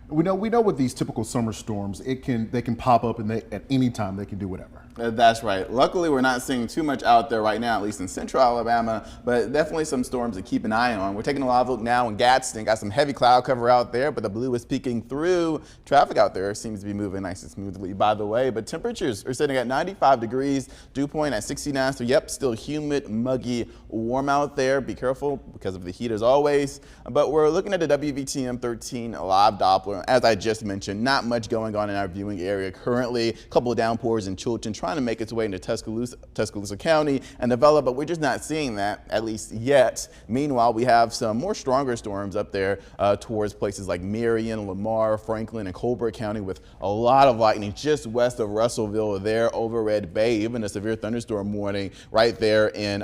We know with these typical summer storms, they can pop up and at any time they can do whatever. That's right. Luckily, we're not seeing too much out there right now, at least in central Alabama, but definitely some storms to keep an eye on. We're taking a live look now in Gadsden. Got some heavy cloud cover out there, but the blue is peeking through. Traffic out there seems to be moving nice and smoothly, by the way, but temperatures are sitting at 95 degrees, dew point at 69, so yep, still humid, muggy, warm out there. Be careful because of the heat as always, but we're looking at the WVTM 13 live Doppler. As I just mentioned, not much going on in our viewing area currently. A couple of downpours in Chilton trying to make its way into Tuscaloosa County and develop, but we're just not seeing that, at least yet. Meanwhile, we have some more stronger storms up there towards places like Marion, Lamar, Franklin, and Colbert County with a lot of lightning just west of Russellville there over Red Bay, even a severe thunderstorm warning right there in,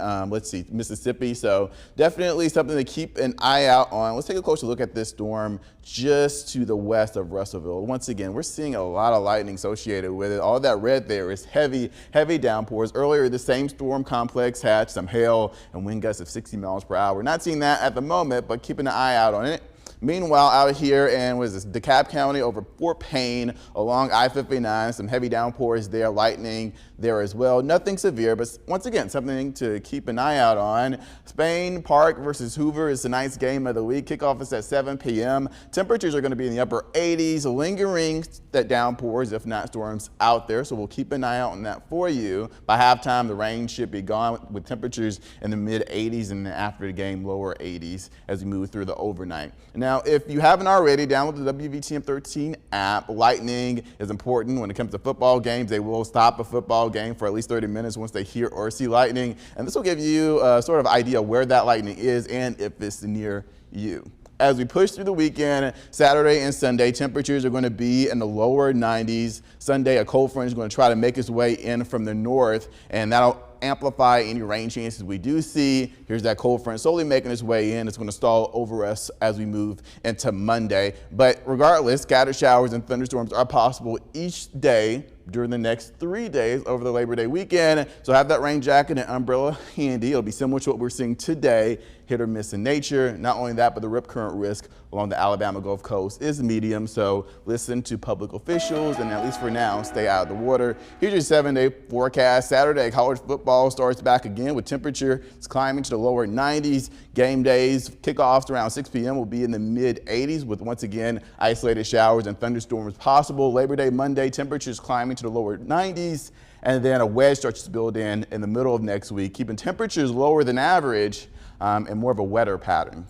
Mississippi. So definitely something to keep an eye out on. Let's take a closer look at this storm just to the west of Russellville. Once again, we're seeing a lot of lightning associated with it. All that red there is heavy downpours. Earlier, the same storm complex had some hail and wind gusts of 60 miles per hour. Not seeing that at the moment, but keeping an eye out on it. Meanwhile, out here in DeKalb County over Fort Payne along I-59, some heavy downpours there, lightning there as well. Nothing severe, but once again, something to keep an eye out on. Spain Park versus Hoover is tonight's game of the week. Kickoff is at 7 p.m. Temperatures are going to be in the upper 80s, lingering that downpours, if not storms, out there. So we'll keep an eye out on that for you. By halftime, the rain should be gone with temperatures in the mid 80s and then after the game, lower 80s as we move through the overnight. Now, if you haven't already, download the WVTM 13 app. Lightning is important when it comes to football games. They will stop a football game for at least 30 minutes once they hear or see lightning. And this will give you a sort of idea where that lightning is and if it's near you. As we push through the weekend, Saturday and Sunday, temperatures are going to be in the lower 90s. Sunday, a cold front is going to try to make its way in from the north, and that'll amplify any rain chances we do see. Here's that cold front slowly making its way in. It's going to stall over us as we move into Monday. But regardless, scattered showers and thunderstorms are possible each day during the next 3 days over the Labor Day weekend. So have that rain jacket and umbrella handy. It'll be similar to what we're seeing today, hit or miss in nature. Not only that, but the rip current risk along the Alabama Gulf Coast is medium. So listen to public officials and at least for now, stay out of the water. Here's your 7-day forecast. Saturday, college football starts back again with temperatures climbing to the lower 90s. Game days, kickoffs around 6 p.m. will be in the mid 80s with once again isolated showers and thunderstorms possible. Labor Day Monday, temperatures climbing to the lower 90s, and then a wedge starts to build in the middle of next week, keeping temperatures lower than average and more of a wetter pattern.